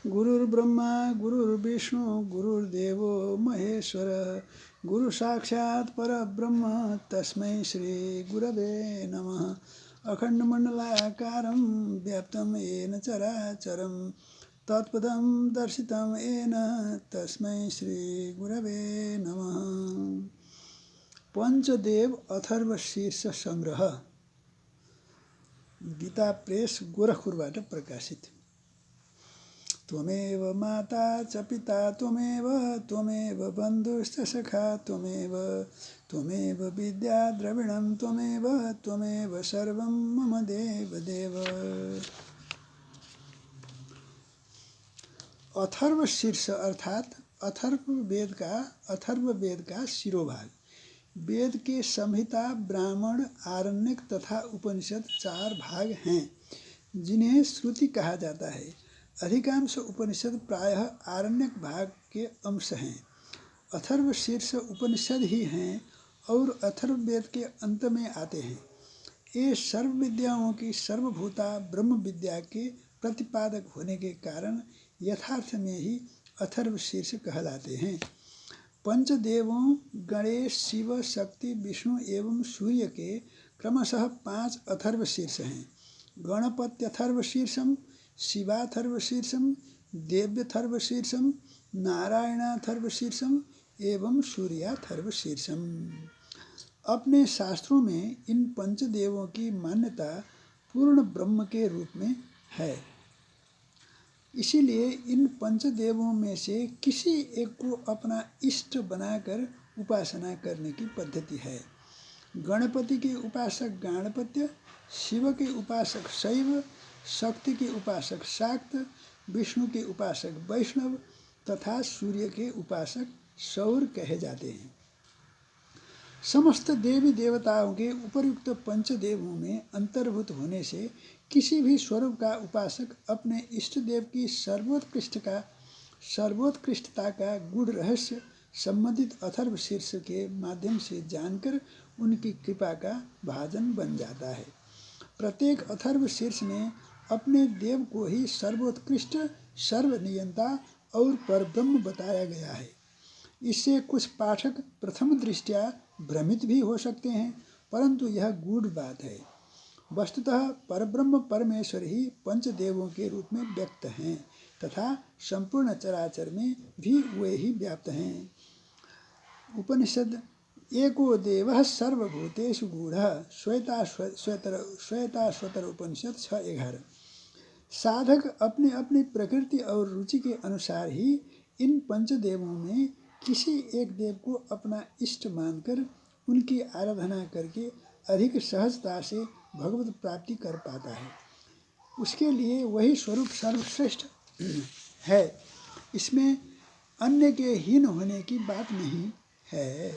गुरुर्ब्रह्मा गुरुर्विष्णु गुरुर्देवो महेश्वर गुरु साक्षात् परब्रह्म तस्मै श्री गुरवे नमः। अखंडमंडलाकारं व्याप्तं येन चराचरं तत्पदं दर्शितं येन तस्मै श्री गुरवे नमः। पंचदेव अथर्वशीर्ष संग्रह गीता प्रेस गोरखपुरबाट प्रकाशित। त्वमेव माता च पिता त्वमेव बन्धुश्च सखा त्वमेव विद्या द्रविणं त्वमेव सर्वं मम देवदेव। अथर्व शीर्ष अर्थात अथर्व वेद का शिरोभाग। वेद के संहिता, ब्राह्मण, आरण्यक तथा उपनिषद 4 भाग हैं जिन्हें श्रुति कहा जाता है। अधिकांश उपनिषद प्रायः आरण्यक भाग के अंश हैं। अथर्व शीर्ष उपनिषद ही हैं और अथर्व वेद के अंत में आते हैं। ये सर्व विद्याओं की सर्वभूता ब्रह्म विद्या के प्रतिपादक होने के कारण यथार्थ में ही अथर्व शीर्ष कहलाते हैं। पंचदेवों गणेश, शिव, शक्ति, विष्णु एवं सूर्य के क्रमशः 5 अथर्व शीर्ष हैं। गणपत्यथर्व शीर्षम, शिवाथर्व शीर्षम, देव्यथर्व शीर्षम, नारायणाथर्व शीर्षम एवं सूर्याथर्व शीर्षम। अपने शास्त्रों में इन पंचदेवों की मान्यता पूर्ण ब्रह्म के रूप में है। इसीलिए इन पंचदेवों में से किसी एक को अपना इष्ट बनाकर उपासना करने की पद्धति है। गणपति के उपासक गाणपत्य, शिव के उपासक शैव, शक्ति के उपासक शाक्त, विष्णु के उपासक वैष्णव तथा सूर्य के उपासक सौर कहे जाते हैं। समस्त देवी देवताओं के उपर्युक्त पंचदेवों में अंतर्भूत होने से किसी भी स्वरूप का उपासक अपने इष्ट देव की सर्वोत्कृष्टता का गूढ़ रहस्य संबंधित अथर्व शीर्ष के माध्यम से जानकर उनकी कृपा का भाजन बन जाता है। प्रत्येक अथर्व शीर्ष में अपने देव को ही सर्वोत्कृष्ट, सर्वनियंता और परब्रह्म बताया गया है। इससे कुछ पाठक प्रथम दृष्टया भ्रमित भी हो सकते हैं, परंतु यह गूढ़ बात है। वस्तुतः परब्रह्म परमेश्वर ही पंचदेवों के रूप में व्यक्त हैं तथा संपूर्ण चराचर में भी वे ही व्याप्त हैं। उपनिषद एको देवः सर्वभूतेषु गूढ़ः श्वेताश्वतर उपनिषद 6:11। साधक अपने अपनी प्रकृति और रुचि के अनुसार ही इन पंचदेवों में किसी एक देव को अपना इष्ट मानकर उनकी आराधना करके अधिक सहजता से भगवत प्राप्ति कर पाता है। उसके लिए वही स्वरूप सर्वश्रेष्ठ है। इसमें अन्य के हीन होने की बात नहीं है।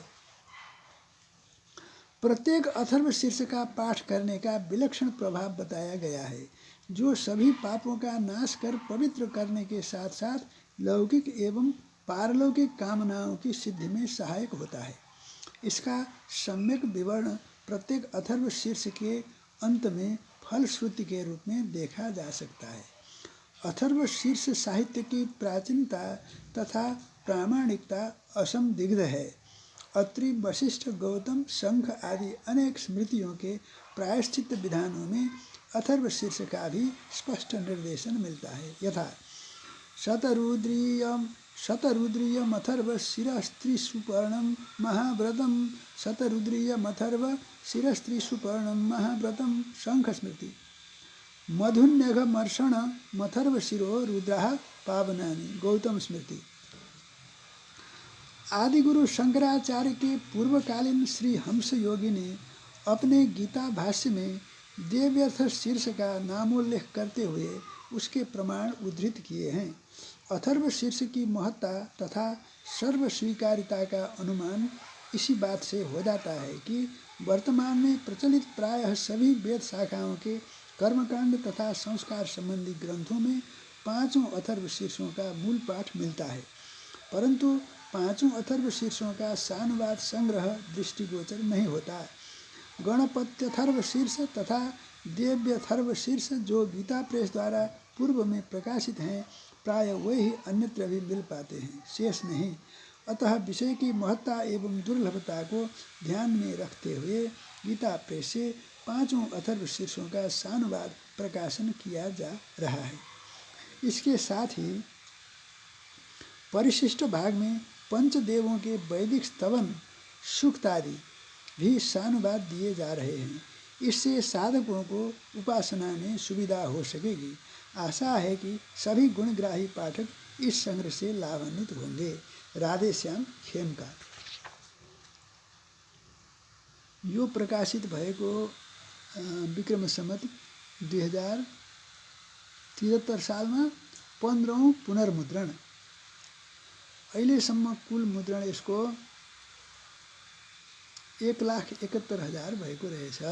प्रत्येक अथर्व शीर्ष का पाठ करने का विलक्षण प्रभाव बताया गया है, जो सभी पापों का नाश कर पवित्र करने के साथ साथ लौकिक एवं पारलौकिक कामनाओं की सिद्धि में सहायक होता है। इसका सम्यक विवरण प्रत्येक अथर्व शीर्ष के अंत में फलश्रुति के रूप में देखा जा सकता है। अथर्व शीर्ष साहित्य की प्राचीनता तथा प्रामाणिकता असंदिग्ध है। अत्रि, वशिष्ठ, गौतम, शंख आदि अनेक स्मृतियों के प्रायश्चित विधानों में अथर्व शीर्ष का भी स्पष्ट निर्देशन मिलता है। यथा शतरुद्रीयमथर्व शिरस्त्रिसुपर्णं महाव्रतं शतरुद्रीयमथर्व शिरस्त्रिसुपर्णं महाव्रतं शंख स्मृति। मधुन्यघमर्षण मथर्व शिरो रुद्राः पावनानि गौतम स्मृति। आदि गुरु शंकराचार्य के पूर्वकालीन श्री हंस योगी ने अपने गीता भाष्य में देव्यर्थ शीर्ष का नामोल्लेख करते हुए उसके प्रमाण उद्धृत किए हैं। अथर्व शीर्ष की महत्ता तथा सर्व स्वीकारिता का अनुमान इसी बात से हो जाता है कि वर्तमान में प्रचलित प्रायः सभी वेद शाखाओं के कर्मकांड तथा संस्कार संबंधी ग्रंथों में 5 अथर्व शीर्षों का मूल पाठ मिलता है, परंतु 5 अथर्व शीर्षों का सानुवाद संग्रह दृष्टिगोचर नहीं होता। गणपत्यथर्व शीर्ष तथा देव्यथर्व शीर्ष जो गीता प्रेस द्वारा पूर्व में प्रकाशित हैं, प्राय वही अन्यत्र भी मिल पाते हैं, शेष नहीं। अतः विषय की महत्ता एवं दुर्लभता को ध्यान में रखते हुए गीता प्रेस से 5 अथर्व शीर्षों का सानुवाद प्रकाशन किया जा रहा है। इसके साथ ही परिशिष्ट भाग में पंचदेवों के वैदिक स्तवन सूक्तादि भी सानुवाद दिए जा रहे हैं। इससे साधकों को उपासना में सुविधा हो सकेगी। आशा है कि सभी गुणग्राही पाठक इस संग्रह से लाभान्वित होंगे। राधे श्याम खेमका। यो प्रकाशित भएको विक्रम सम्वत 2073 सालमा 15औं पुनर्मुद्रण। अहिलेसम्म कुल मुद्रण यसको 1,71,000 भएको रहेछ।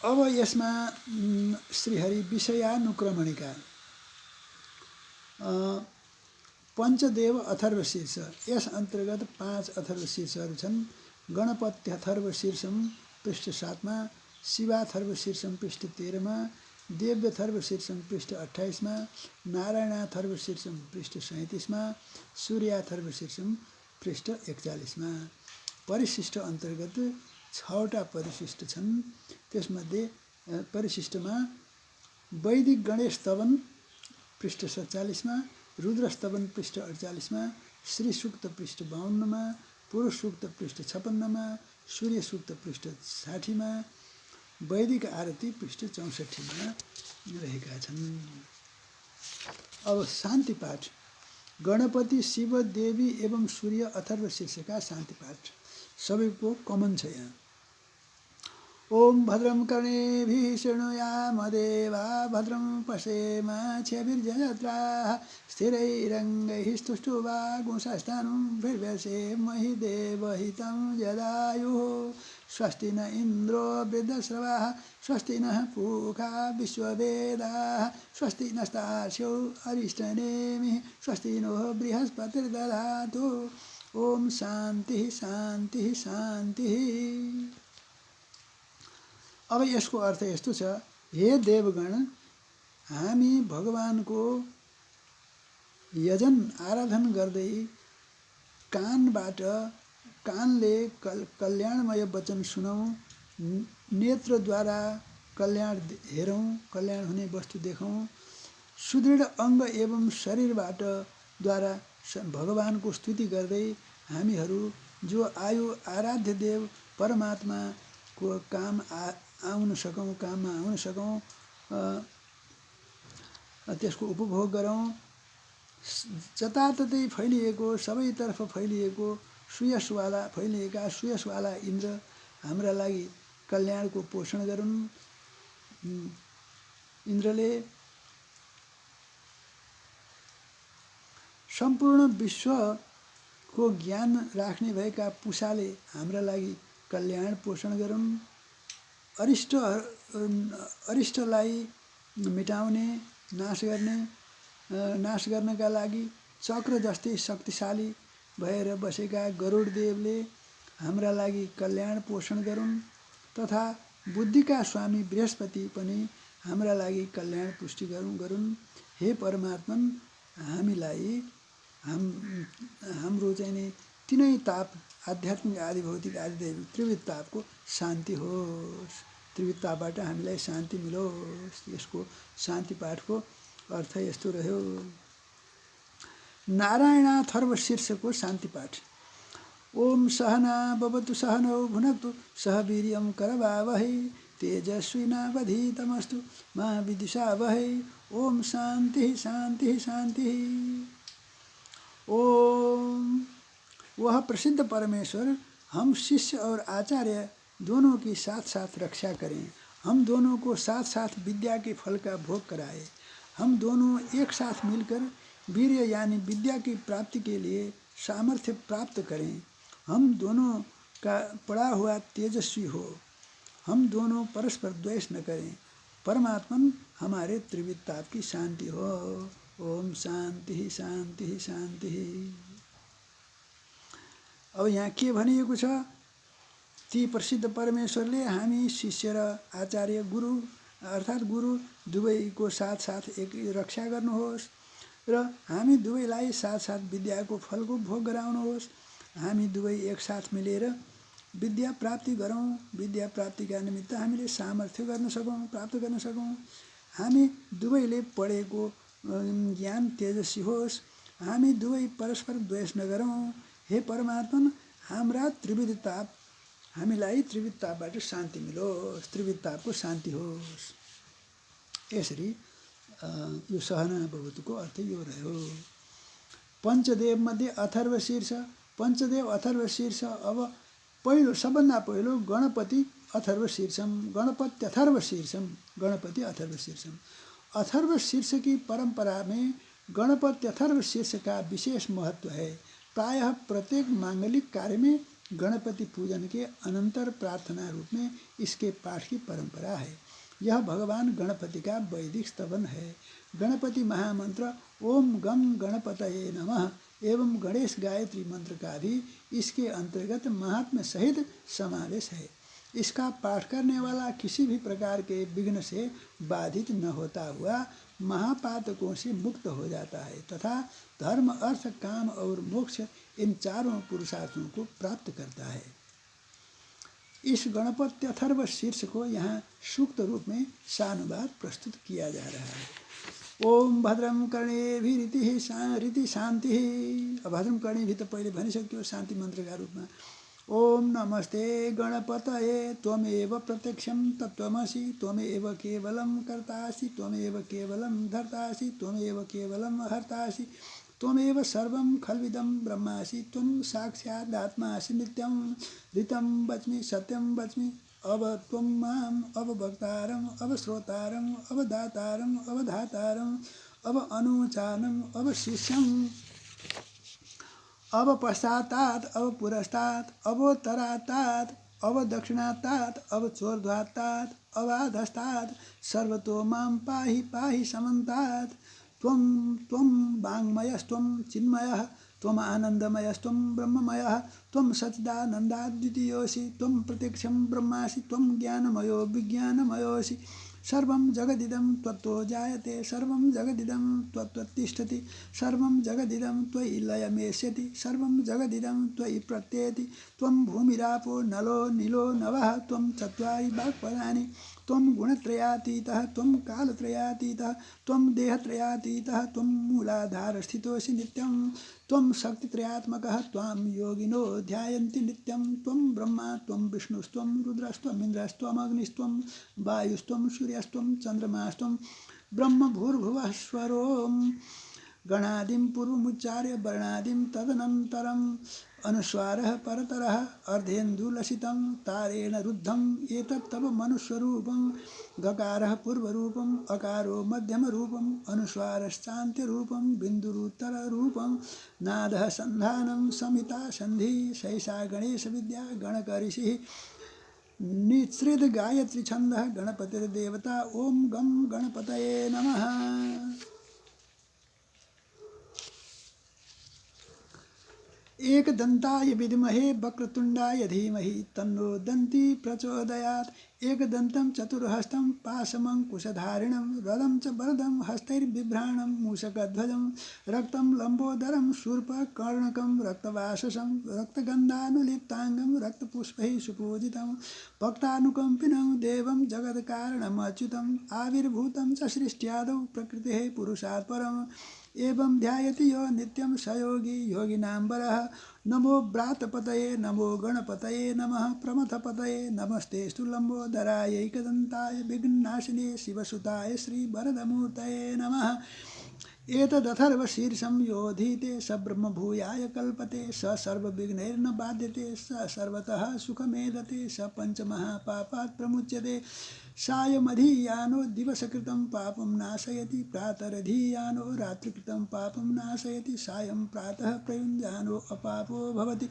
अब यसमा श्रीहरि विषयानुक्रमणिका पञ्चदेव अथर्व शीर्ष, यस अन्तर्गत 5 अथर्व शीर्षहरू छन्। गणपत्यथर्व शीर्षम पृष्ठ 7 मा, शिवाथर्व शीर्षम पृष्ठ 13 मा, देव्यथर्व शीर्षम पृष्ठ 28 मा, नारायणाथर्व शीर्षम पृष्ठ 37 मा, सूर्याथर्व शीर्षम पृष्ठ 41 मा। परिशिष्ट अन्तर्गत 6वटा परिशिष्ट छन्। त्यसमध्ये परिशिष्टमा वैदिक गणेश स्तवन पृष्ठ 47 मा, रुद्र स्तवन पृष्ठ 48 मा, श्री सूक्त पृष्ठ 52 मा, पुरुष सूक्त पृष्ठ 56 मा, सूर्य सूक्त पृष्ठ 60 मा, वैदिक आरती पृष्ठ 64 मा रहेका छन्। अब शान्ति पाठ। गणपति, शिव, देवी एवं सूर्य अथर्व शीर्षका शान्ति पाठ सबैको कमन छ यहाँ। ओम भद्रं कर्णेभिः शृणुयाम देवा भद्रं पश्येमाक्षभिर्यजत्राः स्थिरैरङ्गैः स्तुष्टुवागुंसस्तनूभिर्व्यसेमहि देवहितं यदायुः। स्वस्ति न इन्द्रो वृद्धश्रवाः स्वस्ति नः पूषा विश्ववेदाः स्वस्ति नस्तार्क्ष्यो अरिष्टनेमिः स्वस्ति नो बृहस्पतिर्दधातु। ओम शान्तिः शान्तिः शान्तिः। अब यसको अर्थ यस्तो छ, हे देवगण, हामी भगवानको यजन आराधन गर्दै कानले कल्याणमय वचन सुनौं, नेत्रद्वारा कल्याण हेरौं, कल्याण हुने वस्तु देखौं, सुदृढ अङ्ग एवं शरीरबाट द्वारा भगवानको स्तुति गर्दै हामीहरू जो आराध्य देव परमात्माको काममा आउन सकौं, त्यसको उपभोग गरौं। जताततै फैलिएको, सबैतर्फ फैलिएको फैलिएका सुयसवाला इन्द्र हाम्रा लागि कल्याणको पोषण गरून्। इन्द्रले सम्पूर्ण विश्वको ज्ञान राख्ने भएका पुषाले हाम्रा लागि कल्याण पोषण गरून्। अरिष्टलाई मेटाउने, नाश गर्नका लागि चक्र जस्तै शक्तिशाली भएर बसेका गरुड देवले हाम्रा लागि कल्याण पोषण गरून्, तथा बुद्धिका स्वामी बृहस्पति पनि हाम्रा लागि कल्याण पुष्टि गरून्। हे परमात्मन, हामीलाई हाम्रो चाहिँ नि तीनै ताप, आध्यात्मिक आदि भौतिक आदि दैविक त्रिविध तापको शान्ति होस्, त्रिविध तापबाट हामीलाई शान्ति मिलोस्। यसको शान्ति पाठको अर्थ यस्तो रह्यो। नारायणाथर्व शीर्षको शान्ति पाठ। ओम सहना भवतु सहनौ भुनक्तु सह वीर्यं करवावहै तेजस्विनावधीतमस्तु मा विद्विषावहै। ओम शान्तिः शान्तिः शान्तिः। ओम वह प्रसिद्ध परमेश्वर हम शिष्य और आचार्य दोनों की साथ साथ रक्षा करें, हम दोनों को साथ साथ विद्या के फल का भोग कराए, हम दोनों एक साथ मिलकर वीर्य यानी विद्या की प्राप्ति के लिए सामर्थ्य प्राप्त करें, हम दोनों का पड़ा हुआ तेजस्वी हो, हम दोनों परस्पर द्वेष न करें, परमात्मन हमारे त्रिविध ताप की शान्ति हो। ओम शान्ति शान्ति शान्ति। अब यहाँ के भनिएको छ, ती प्रसिद्ध परमेश्वरले हामी शिष्य र आचार्य गुरु अर्थात् गुरु दुवैको साथ एक रक्षा गर्नुहोस् र हामी दुवैलाई साथ विद्याको फलको भोग गराउनुहोस्। हामी दुवै एकसाथ मिलेर विद्या प्राप्ति गरौँ। विद्या प्राप्तिका निमित्त हामीले सामर्थ्य प्राप्त गर्न सकौँ। हामी दुवैले पढेको ज्ञान तेजस्वी होस्। हामी दुवै परस्पर द्वेष नगरौँ। हे परमात्मन, हाम्रा त्रिविध ताप हामीलाई त्रिविध तापबाट शान्ति मिलोस्, त्रिविध तापको शान्ति होस्। यसरी यो सहना भवतुको अर्थ यो रह्यो। पञ्चदेव मध्ये अथर्वशीर्ष। पञ्चदेव अथर्वशीर्ष। अब पहिलो सबभन्दा पहिलो गणपति अथर्वशीर्षम, गणपत्यथर्वशीर्षम, गणपति अथर्वशीर्षम। अथर्वशीर्ष की परंपरा में गणपति अथर्वशीर्ष का विशेष महत्व है। प्रायः प्रत्येक मांगलिक कार्य में गणपति पूजन के अनंतर प्रार्थना रूप में इसके पाठ की परंपरा है। यह भगवान गणपति का वैदिक स्तवन है। गणपति महामंत्र ओम गम गणपतये नमः एवं गणेश गायत्री मंत्र का भी इसके अंतर्गत महात्म्य सहित समावेश है। इसका पाठ करने वाला किसी भी प्रकार के विघ्न से बाधित न होता हुआ महापातकों से मुक्त हो जाता है तथा धर्म, अर्थ, काम और मोक्ष इन चारों पुरुषार्थों को प्राप्त करता है। इस गणपति अथर्व शीर्ष को यहाँ सूक्त रूप में सानुवाद प्रस्तुत किया जा रहा है। ओम भद्रम कर्णेभिरीति शान्ति। भद्रम कर्णेभि त पहिले भनिसक्यो शान्ति मन्त्रका रूपमा। ओम नमस्ते गणपतये त्वमेव प्रत्यक्षं तत्त्वमसि त्वमेव केवलं कर्तासि त्वमेव केवलं धर्तासि त्वमेव केवलं हर्तासि त्वमेव सर्वं खल्विदं ब्रह्मासि त्वं साक्षादात्मासि नित्यं ऋतं वच्मि सत्यं वच्मि अब त्वं माम् अवभक्तारम् अवश्रोतारम् अवदातारम् अवधातारम् अव अनुचानम् अवशिष्यम् अब पश्चातात् अब पुरस्तात् अवोत्तरातात् अब दक्षिणातात् अब चोर्ध्वातात् अवाधस्तात् सर्वतो मां पाहि पाहि समन्तात् त्वं वाङ्मयस्त्वं चिन्मयः त्वम् आनन्दमयस्त्वं ब्रह्ममयः त्वं सच्चिदानन्दाद्वितीयोऽसि त्वं प्रत्यक्षं ब्रह्मासि त्वं ज्ञानमयो विज्ञानमयोऽसि सर्वं जगदिदं त्वत्तो जायते सर्वं जगदिदं त्वत्तिष्ठति सर्वं जगदिदं त्वयि लयमेष्यति सर्वं जगदिदं त्वयि प्रत्येति त्वं भूमिरापो नलो नीलो नभः त्वं चत्वारि वाक्पदानि त्वं गुणत्रयातीतः त्वं कालत्रयातीतः त्वं देहत्रयातीतः त्वं मूलाधारस्थितोऽसि नित्यं त्वं शक्तित्रयात्मकः त्वां योगिनो ध्यायन्ति नित्यं त्वं ब्रह्मा त्वं विष्णुस्त्वं रुद्रस्त्वम् इन्द्रस्त्वमग्निस्त्वं वायुस्त्वं सूर्यस्त्वं चन्द्रमास्त्वं ब्रह्म भूर्भुवः स्वरों गणादिं पूर्वमुच्चार्य वर्णादिं तदनन्तरम् अनुस्वारः परतरः अर्धेन्दुलसितं तारेण रुद्धम् एतत् तव मनुष्यरूपं गकारः पूर्वरूपम् अकारो मध्यमरूपम् अनुस्वारश्चान्त्यरूपं बिन्दुरुत्तररूपं नादः सन्धानं समिता सन्धि सैषा गणेशविद्या गणकऋषिः निःसृत गायत्री छन्दः गणपतिर्देवता ओम गं गणपतये नमः। एकदन्ताय विद्महे वक्रतुण्डाय धीमहि तन्नो दन्ती प्रचोदयात्। एकदन्तं चतुर्हस्तं पाशमङ्कुशधारिणं रदं च वरदं हस्तैर्बिभ्राणं मूषकध्वजं रक्तं लम्बोदरं शूर्पकर्णकं रक्तवाससं रक्तगन्धानुलिप्ताङ्गं रक्तपुष्पैः सुपूजितं भक्तानुकम्पिनं देवं जगत्कारणमच्युतम् आविर्भूतं च सृष्ट्यादौ प्रकृतेः पुरुषात् परम् एवं ध्यायति यो नित्यं स योगी योगिनां वरः। नमो व्रातपतये नमो गणपतये नमः प्रमथपतये नमस्तेस्तु लम्बोदराय एकदन्ताय विघ्ननाशिने शिवसुताय श्रीवरदमूर्तये नमः। एतदथर्वशीर्षं योधीते स ब्रह्मभूयाय कल्पते स सर्वविघ्नैर्न बाध्यते स सर्वतः सुखमेधते स पञ्चमहापापात् प्रमुच्यते सायमधीयानो दिवसकृतं पापं नाशयति प्रातरधीयानो रात्रिकृतं पापं नाशयति सायं प्रातः प्रयुञ्जानो अपापो भवति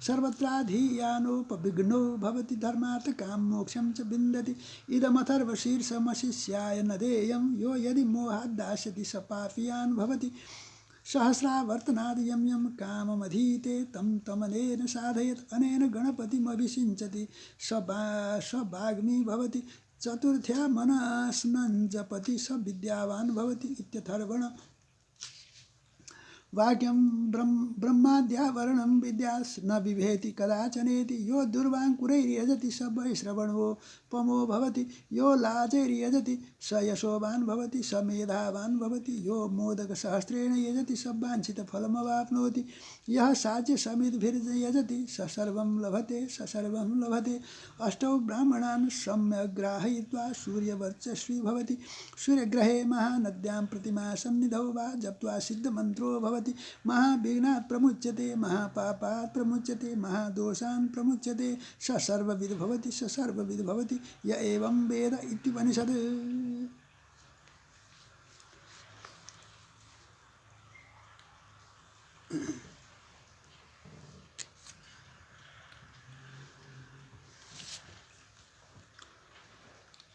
सर्वत्राधीयानोपविघ्नो भवति धर्मात् काममोक्षं च विन्दति इदमथर्वशीर्षमशिष्याय न देयं यो यदि मोहात् दास्यति स पापीयान् भवति सहस्रावर्तनाद् यं यं काममधीते तं तमनेन साधयेत् अनेन गणपतिमभिषिञ्चति स वाग्मी भवति चतुर्थ्या मनस्नं जपति स विद्यावान् भवति इत्यथर्वण वाक्यं ब्रह्माद्यावरणं विद्यास् न बिभेति कदाचनेति यो दुर्वाङ्कुरैर्यजति स वैश्रवणोपमो भवति यो लाजैर्यजति स यशोवान् भवति स मेधावान् भवति यो मोदकसहस्रेण यजति स वाञ्छितफलमवाप्नोति यः साच्यसमिद्भिर्यजति स सर्वं लभते अष्टौ ब्राह्मणान् सम्यग् ग्राहयित्वा सूर्यवर्चस्वी भवति सूर्यग्रहे महानद्यां प्रतिमा सन्निधौ वा जप्त्वा सिद्धमन्त्रो भवति महाविघ्नात् प्रमुच्यते महापापात् प्रमुच्यते महादोषान् प्रमुच्यते स सर्वविद् भवति य एवं वेद इत्युपनिषत्।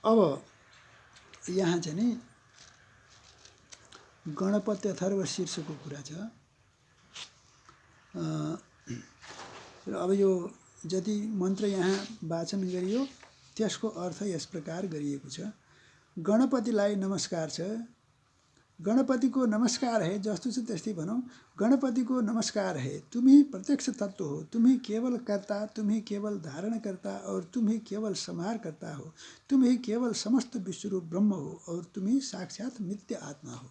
अब यहाँ चाहिँ नि गणपति अथर्व शीर्षको कुरा छ। अब यो जति मन्त्र यहाँ वाचन गरियो त्यसको अर्थ यस प्रकार गरिएको छ। गणपतिलाई नमस्कार छ। गणपतिको नमस्कार है जस्तो छ त्यस्तै भनौँ। गणपतिको नमस्कार है, तुम ही प्रत्यक्ष तत्व हो, तुम ही केवल कर्ता, तुम ही केवल धारण करता और तुम ही केवल संहार करता हो, तुम ही केवल समस्त विश्वरूप ब्रह्म हो और तुम ही साक्षात नित्य आत्मा हो।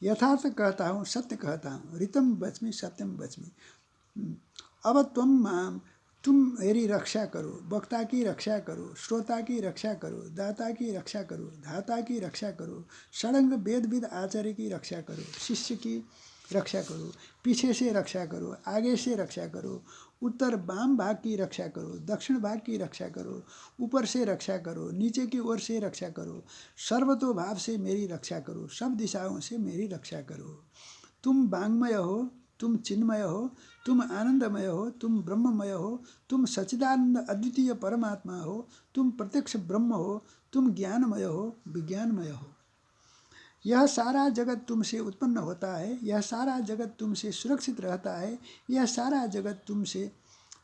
यथार्थ कहता हूँ, सत्य कहता हूँ, ऋतम वच्मि सत्यम वच्मि। अब तुम मेरी रक्षा करो, वक्ता की रक्षा करो, श्रोता की रक्षा करो, दाता की रक्षा करो, धाता की रक्षा करो, षडंग वेदविद आचार्य की रक्षा करो, शिष्य की रक्षा करो, पीछे से रक्षा करो, आगे से रक्षा करो, उत्तर वाम भाग की रक्षा करो, दक्षिण भाग की रक्षा करो, ऊपर से रक्षा करो, नीचे की ओर से रक्षा करो, सर्वतोभाव से मेरी रक्षा करो, सब दिशाओं से मेरी रक्षा करो। तुम वाङ्मय हो, तुम चिन्मय हो, तुम आनंदमय हो, तुम ब्रह्ममय हो, तुम सच्चिदानंद अद्वितीय परमात्मा हो, तुम प्रत्यक्ष ब्रह्म हो, तुम ज्ञानमय हो, विज्ञानमय हो। यह सारा जगत तुमसे उत्पन्न होता है, यह सारा जगत तुमसे सुरक्षित रहता है, यह सारा जगत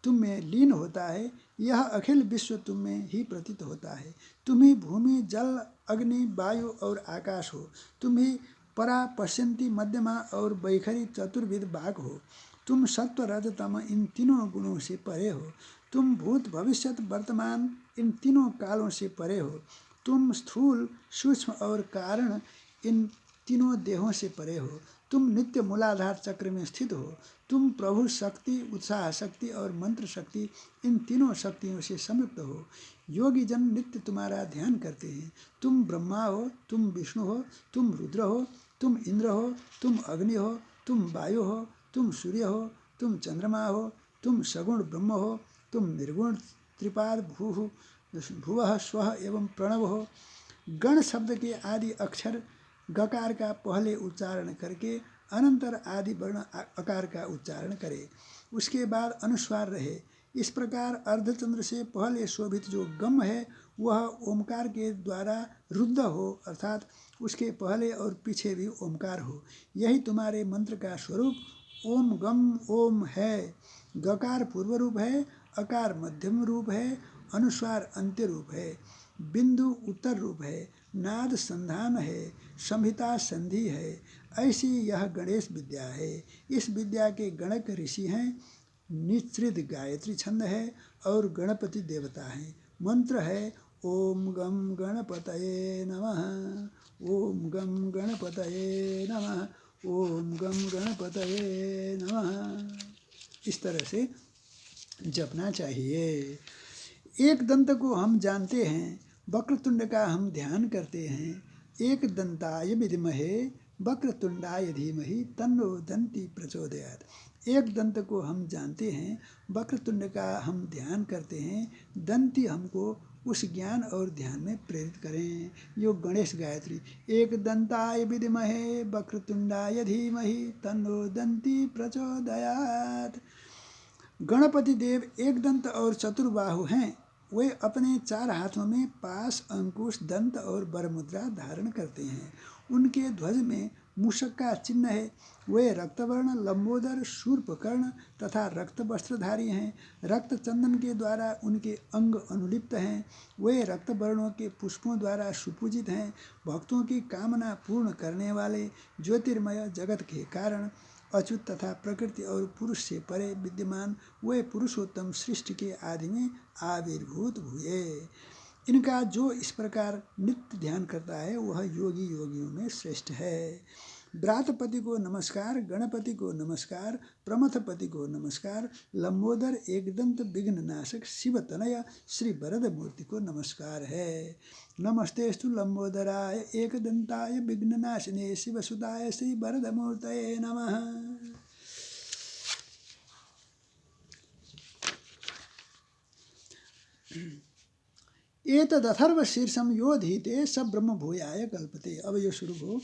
तुम में लीन होता है, यह अखिल विश्व तुम में ही प्रतीत होता है। तुम ही भूमि, जल, अग्नि, वायु और आकाश हो। तुम ही परा, पश्यन्ती, मध्यमा और वैखरी चतुर्विध भाग हो। तुम सत्व, रज, तम इन तीनों गुणों से परे हो। तुम भूत, भविष्यत, वर्तमान इन तीनों कालों से परे हो। तुम स्थूल, सूक्ष्म और कारण इन तीनों देहों से परे हो। तुम नित्य मूलाधार चक्र में स्थित हो। तुम प्रभु शक्ति, उत्साह शक्ति और मंत्र शक्ति इन तीनों शक्तियों से संयुक्त हो। योगी जन नित्य तुम्हारा ध्यान करते हैं। तुम ब्रह्मा हो, तुम विष्णु हो, तुम रुद्र हो, तुम इंद्र हो, तुम अग्नि हो, तुम वायु हो, तुम सूर्य हो, तुम चंद्रमा हो, तुम सगुण ब्रह्म हो, तुम निर्गुण त्रिपाद भुवः स्वः एवं प्रणव हो। गण शब्द के आदि अक्षर गकार का पहले उच्चारण करके अनंतर आदि वर्ण अकार का उच्चारण करे, उसके बाद अनुस्वार रहे। इस प्रकार अर्धचंद्र से पहले शोभित जो गम है वह ओमकार के द्वारा रुद्ध हो, अर्थात उसके पहले और पीछे भी ओमकार हो। यही तुम्हारे मंत्र का स्वरूप ओम गम ओम है। गकार पूर्व रूप है, अकार मध्यम रूप है, अनुस्वार अंत्य रूप है, बिंदु उत्तर रूप है, नाद संधान है, संहिता संधि है। ऐसी यह गणेश विद्या है। इस विद्या के गणक ऋषि हैं, निश्चित गायत्री छंद है और गणपति देवता हैं। मंत्र है ओम गम गणपतये नमः, ओम गम गणपतये नमः, ओम गम गणपतये नमः। इस तरह से जपना चाहिए। एक दंत को हम जानते हैं, वक्रतुंड का हम ध्यान करते हैं। एक दंताय विद्महे वक्रतुंडाय धीमहि तन्नो दंती प्रचोदयात्। एक दंत को हम जानते हैं, वक्रतुंड का हम ध्यान करते हैं, दंती हमको उस ज्ञान और ध्यान में प्रेरित करें। यो गणेश गायत्री। एक दंताय विद्महे वक्रतुंडाय धीमहि तन्नो दंती प्रचोदयात्। गणपति देव एक दंत और चतुर्बाहु हैं। वे अपने 4 हाथों में पाश, अंकुश, दंत और बरमुद्रा धारण करते हैं। उनके ध्वज में मूषक का चिन्ह है। वे रक्तवर्ण, लंबोदर, शूर्पकर्ण तथा रक्त वस्त्रधारी हैं। रक्त चंदन के द्वारा उनके अंग अनुलिप्त हैं। वे रक्तवर्णों के पुष्पों द्वारा सुपूजित हैं। भक्तों की कामना पूर्ण करने वाले, ज्योतिर्मय जगत के कारण, अच्युत तथा प्रकृति और पुरुष से परे विद्यमान वे पुरुषोत्तम सृष्टि के आदि में आविर्भूत हुए। इनका जो इस प्रकार नित्य ध्यान करता है वह योगी योगियों में श्रेष्ठ है। व्रातपति को नमस्कार, गणपति को नमस्कार, प्रमथपति को नमस्कार, लंबोदर एकदंत विघ्न नाशक शिव तनय श्री वरद मूर्ति को नमस्कार है। नमस्तेस्तु लंबोदराय एकदंताय विघ्ननाशिने शिवसुताय श्री वरद मूर्तये नमः। एतदथर्व शीर्षम यो धीते स ब्रह्म भूयाय कल्पते। अब यो शुरू हो।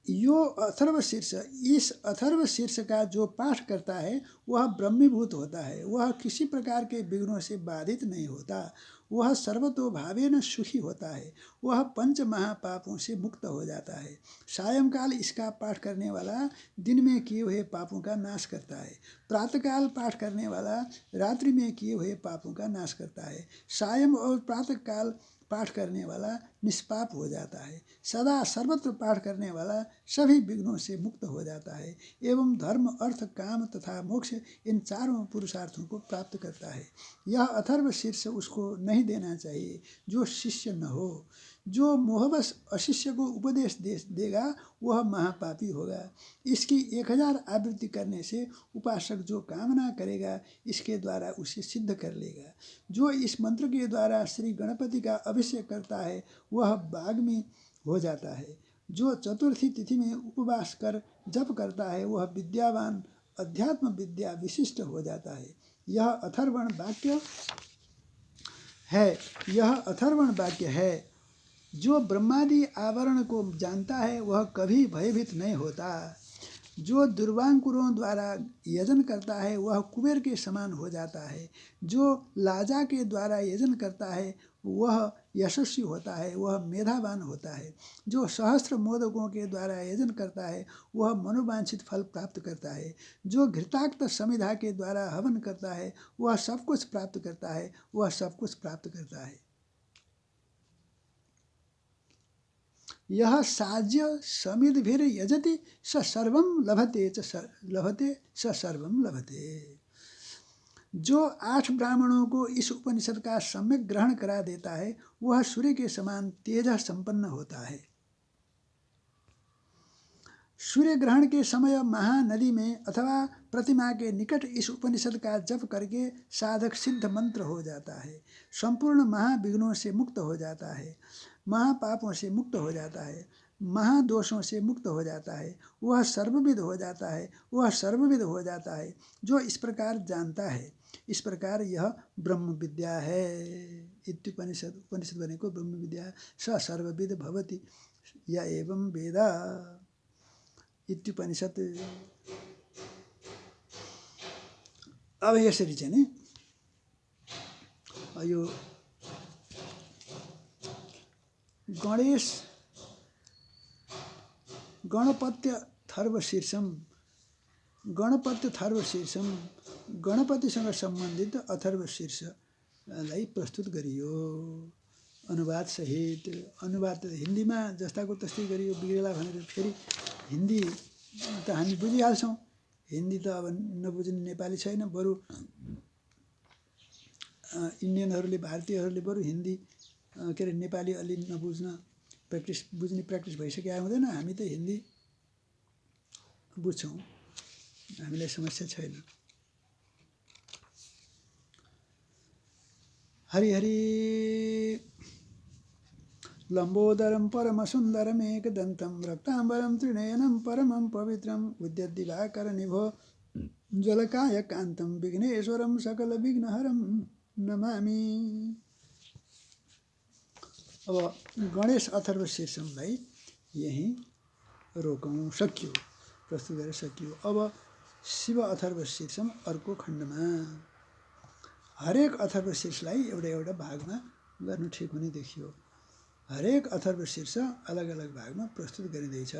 यो अथर्व शीर्ष, इस अथर्व शीर्ष का जो पाठ करता है वह ब्रह्मीभूत होता है। वह किसी प्रकार के विघ्नों से बाधित नहीं होता। वह सर्वतोभावेन सुखी होता है। वह पंच महापापों से मुक्त हो जाता है। सायंकाल इसका पाठ करने वाला दिन में किए हुए पापों का नाश करता है। प्रातःकाल पाठ करने वाला रात्रि में किए हुए पापों का नाश करता है। सायं और प्रातःकाल पाठ करने वाला निष्पाप हो जाता है। सदा सर्वत्र पाठ करने वाला सभी विघ्नों से मुक्त हो जाता है एवं धर्म, अर्थ, काम तथा मोक्ष इन चारों पुरुषार्थों को प्राप्त करता है। यह अथर्व शीर्ष उसको नहीं देना चाहिए जो शिष्य न हो। जो मोहवश अशिष्य को उपदेश देगा वह महापापी होगा। इसकी 1000 आवृत्ति करने से उपासक जो कामना करेगा इसके द्वारा उसे सिद्ध कर लेगा। जो इस मंत्र के द्वारा श्री गणपति का अभिषेक करता है वह बाग्मी हो जाता है। जो चतुर्थी तिथि में उपवास कर जप करता है वह विद्यावान, अध्यात्म विद्या विशिष्ट हो जाता है। यह अथर्वण वाक्य है। यह अथर्वण वाक्य है। जो ब्रह्मादि आवरण को जानता है वह कभी भयभीत नहीं होता। जो दुर्वांकुरों द्वारा यजन करता है वह कुबेर के समान हो जाता है। जो लाजा के द्वारा यजन करता है वह यशस्वी होता है, वह मेधावान होता है। जो सहस्त्र मोदकों के द्वारा यजन करता है वह मनोवांछित फल प्राप्त करता है। जो घृताक्त समिधा के द्वारा हवन करता है वह सब कुछ प्राप्त करता है, वह सब कुछ प्राप्त करता है। यह साज्य समिद्भिर यजति स सर्वं लभते स सर्वं लभते। जो 8 ब्राह्मणों को इस उपनिषद का सम्यक ग्रहण करा देता है वह सूर्य के समान तेज संपन्न होता है। सूर्य ग्रहण के समय महानदी में अथवा प्रतिमा के निकट इस उपनिषद का जप करके साधक सिद्ध मंत्र हो जाता है। संपूर्ण महाविघ्नों से मुक्त हो जाता है, महापापों से मुक्त हो जाता है, महादोषों से मुक्त हो जाता है। वह सर्वविद हो जाता है, वह सर्वविद हो जाता है। जो इस प्रकार जानता है, इस प्रकार यह ब्रह्म विद्या है। इत्युपनिषद, उपनिषद बनेको ब्रह्म विद्या स सर्वविद भवति या एवं वेदा इत्युपनिषद। अब यसरी चाहिँ नि यो गणेश गणपत्य थर्व शीर्षम, गणपत्य थर्व शीर्षम, गणपतिसँग सम्बन्धित अथर्व शीर्षलाई प्रस्तुत गरियो अनुवाद सहित। अनुवाद हिन्दीमा जस्ताको तस्तै गरियो, बिग्रेला भनेर फेरि हिन्दी त हामी बुझिहाल्छौँ, हिन्दी त अब नबुझ्ने नेपाली छैन। बरु इन्डियनहरूले, भारतीयहरूले बरु हिन्दी के अरे नेपाली अलि नबुझ्न बुझ्ने प्र्याक्टिस भइसकेको हुँदैन। हामी त हिन्दी बुझ्छौँ, हामीलाई समस्या छैन। हरि हरि। लम्बोदरं परमसुन्दरं एकदन्तं रक्ताम्बरं त्रिनयनं परमं पवित्रं उद्यद्दिवाकरनिभो ज्वलकायकान्तं विघ्नेश्वरं सकलविघ्नहरं नमामि। अब गणेश अथर्व शीर्षमलाई यही रोकौँ, सकियो, प्रस्तुत गरेर सकियो। अब शिव अथर्व शीर्षम अर्को खण्डमा। हरेक अथर्व शीर्षलाई एउटा एउटा भागमा गर्नु ठिक हुने देखियो। हरेक अथर्व शीर्ष अलग अलग भागमा प्रस्तुत गरिँदैछ।